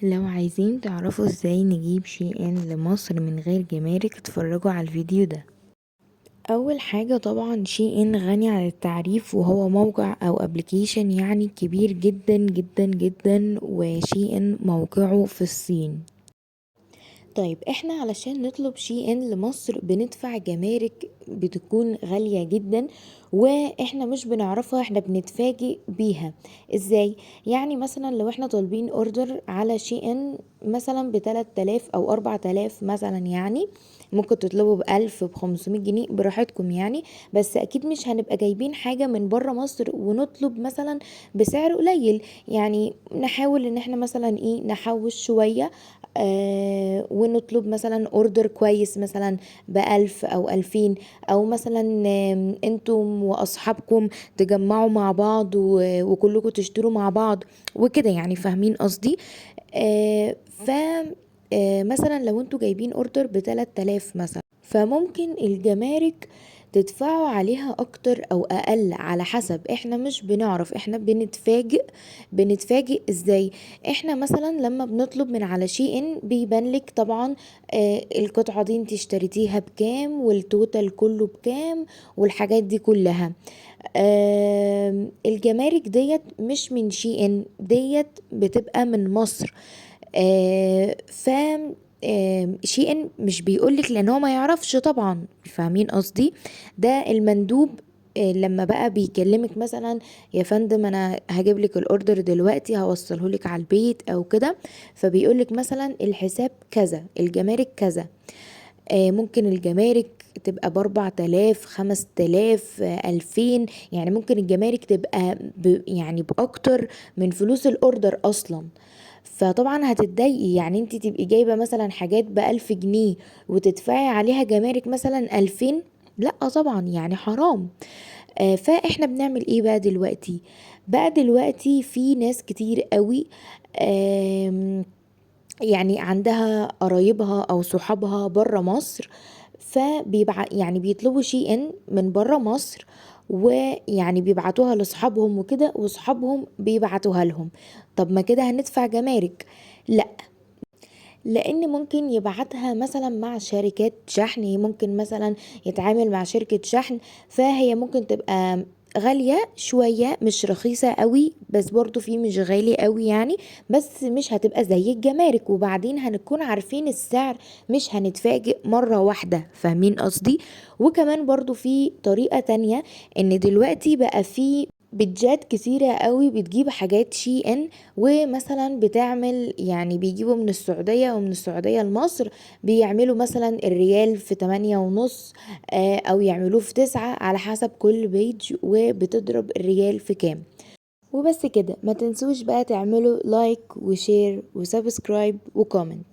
لو عايزين تعرفوا ازاي نجيب شي ان لمصر من غير جمارك اتفرجوا على الفيديو ده. اول حاجة طبعا شي ان غني عن التعريف، وهو موقع او ابليكيشن يعني كبير جدا جدا جدا، وشي ان موقعه في الصين. طيب احنا علشان نطلب شي ان لمصر بندفع جمارك بتكون غالية جدا، واحنا مش بنعرفها، احنا بنتفاجئ بيها. ازاي؟ يعني مثلا لو احنا طالبين اوردر على شي ان مثلا ب3000 او 4000 مثلا، يعني ممكن تطلبوا ب1000 ب500 جنيه براحتكم يعني. بس اكيد مش هنبقى جايبين حاجة من بره مصر ونطلب مثلا بسعر قليل. يعني نحاول ان احنا مثلا نحوش شوية، ونطلب مثلا اوردر كويس مثلا ب1000 او 2000، او مثلا انتم واصحابكم تجمعوا مع بعض وكلكم تشتروا مع بعض وكده، يعني فاهمين قصدي. ف مثلا لو انتوا جايبين اوردر ب3000 مثلا، فممكن الجمارك تدفعوا عليها اكتر او اقل على حسب. احنا مش بنعرف، احنا بنتفاجئ ازاي؟ احنا مثلا لما بنطلب من على شي ان بيبان لك طبعا القطعة دي انت اشتريتيها بكام، والتوتال كله بكام، والحاجات دي كلها. الجمارك ديت مش من شي ان، ديت بتبقى من مصر. ف شي ان مش بيقولك لان هو ما يعرفش طبعا، فاهمين قصدي. ده المندوب لما بقى بيكلمك مثلا، يا فندم انا هجيب لك الاوردر دلوقتي هوصله لك على البيت او كده، فبيقولك مثلا الحساب كذا، الجمارك كذا. ممكن الجمارك تبقى ب4000 5000 2000، يعني ممكن الجمارك تبقى يعني بأكتر من فلوس الأوردر أصلا. فطبعا هتتضايقي، يعني انت تبقي جايبة مثلا حاجات ب1000 جنيه وتدفعي عليها جمارك مثلا 2000. لا طبعا يعني حرام. فاحنا بنعمل ايه بقى دلوقتي؟ بقى دلوقتي في ناس كتير قوي يعني عندها قرايبها او صحابها بره مصر، يعني بيطلبوا شي ان من بره مصر، ويعني بيبعتوها لاصحابهم وكده، واصحابهم بيبعتوها لهم. طب ما كده هندفع جمارك؟ لا، لان ممكن يبعتها مثلا مع شركات شحن، ممكن مثلا يتعامل مع شركة شحن، فهي ممكن تبقى غالية شوية، مش رخيصة قوي، بس برضو في مش غالي قوي يعني. بس مش هتبقى زي الجمارك، وبعدين هنكون عارفين السعر، مش هنتفاجئ مرة واحدة، فاهمين قصدي. وكمان برضو في طريقة تانية، ان دلوقتي بقى في بيدجات كتيرة قوي بتجيب حاجات شي ان، ومثلا بتعمل يعني بيجيبوا من السعودية ومن السعودية لمصر، بيعملوا مثلا الريال في 8.5، او يعملوه في 9 على حسب كل بيج، وبتضرب الريال في كام. وبس كده، ما تنسوش بقى تعملوا لايك وشير وسبسكرايب وكومنت.